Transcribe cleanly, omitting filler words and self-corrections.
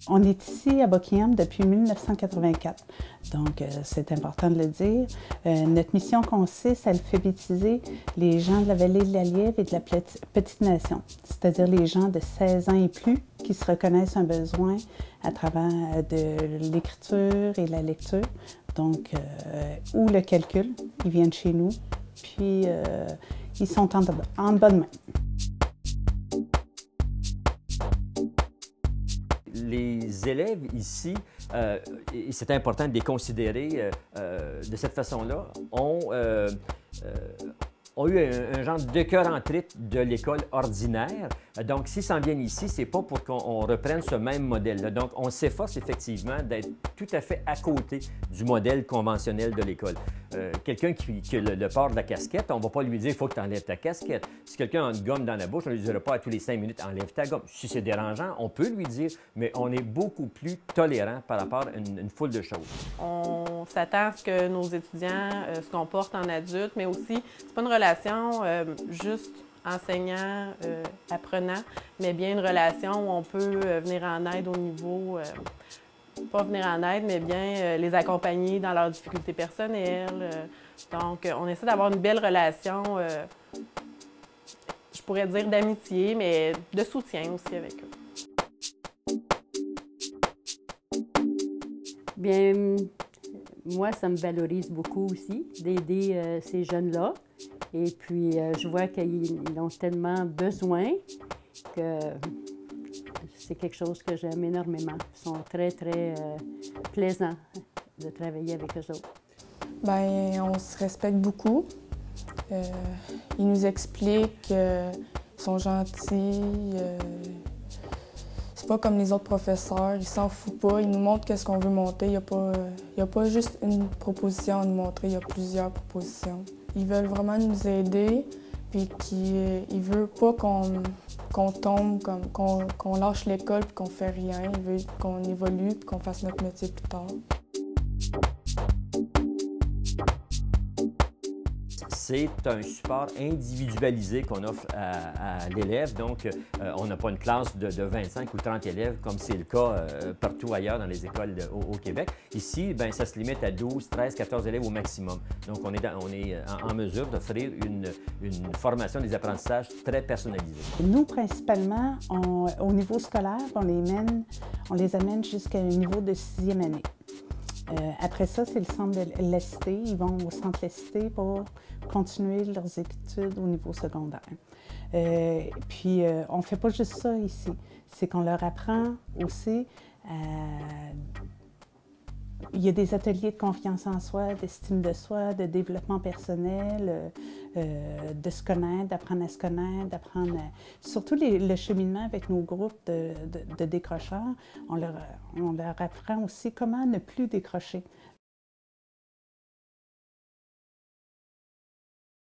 On est ici à Buckingham depuis 1984, donc c'est important de le dire. Notre mission consiste à alphabétiser les gens de la vallée de la Lièvre et de la Petite Nation, c'est-à-dire les gens de 16 ans et plus qui se reconnaissent un besoin à travers de l'écriture et la lecture, donc ou le calcul. Ils viennent chez nous, puis ils sont en bonne main. Les élèves ici, et c'est important de les considérer de cette façon-là, ont eu un genre de cœur en trip de l'école ordinaire. Donc, s'ils s'en viennent ici, c'est pas pour qu'on reprenne ce même modèle-là. Donc, on s'efforce effectivement d'être tout à fait à côté du modèle conventionnel de l'école. Quelqu'un qui a le port de la casquette, on ne va pas lui dire « il faut que tu enlèves ta casquette ». Si quelqu'un a une gomme dans la bouche, on ne lui dira pas à tous les 5 minutes « enlève ta gomme ». Si c'est dérangeant, on peut lui dire, mais on est beaucoup plus tolérant par rapport à une foule de choses. On s'attend à ce que nos étudiants se comportent en adultes, mais aussi, c'est pas une relation juste enseignant-apprenant, mais bien une relation où on peut venir en aide au niveau, pas venir en aide, mais bien les accompagner dans leurs difficultés personnelles. Donc, on essaie d'avoir une belle relation, je pourrais dire d'amitié, mais de soutien aussi avec eux. Bien, moi, ça me valorise beaucoup aussi d'aider ces jeunes-là. Et puis, je vois qu'ils ont tellement besoin que c'est quelque chose que j'aime énormément. Ils sont très, très plaisants de travailler avec eux autres. Bien, on se respecte beaucoup. Ils nous expliquent qu'ils sont gentils. C'est pas comme les autres professeurs, ils s'en foutent pas. Ils nous montrent qu'est-ce qu'on veut monter. Il n'y a pas juste une proposition à nous montrer, il y a plusieurs propositions. Ils veulent vraiment nous aider, puis ils veulent pas qu'on tombe, qu'on lâche l'école puis qu'on fait rien. Ils veulent qu'on évolue puis qu'on fasse notre métier plus tard. C'est un support individualisé qu'on offre à l'élève. Donc, on n'a pas une classe de 25 ou 30 élèves comme c'est le cas partout ailleurs dans les écoles au Québec. Ici, bien, ça se limite à 12, 13, 14 élèves au maximum. Donc, on est en mesure d'offrir une formation des apprentissages très personnalisés. Nous, principalement, au niveau scolaire, on les amène jusqu'à un niveau de 6e année. Après ça, c'est le centre de la Cité. Ils vont au centre de la Cité pour continuer leurs études au niveau secondaire. Puis, on ne fait pas juste ça ici. C'est qu'on leur apprend aussi il y a des ateliers de confiance en soi, d'estime de soi, de développement personnel, de se connaître, d'apprendre à se connaître, surtout le cheminement avec nos groupes de décrocheurs, on leur apprend aussi comment ne plus décrocher.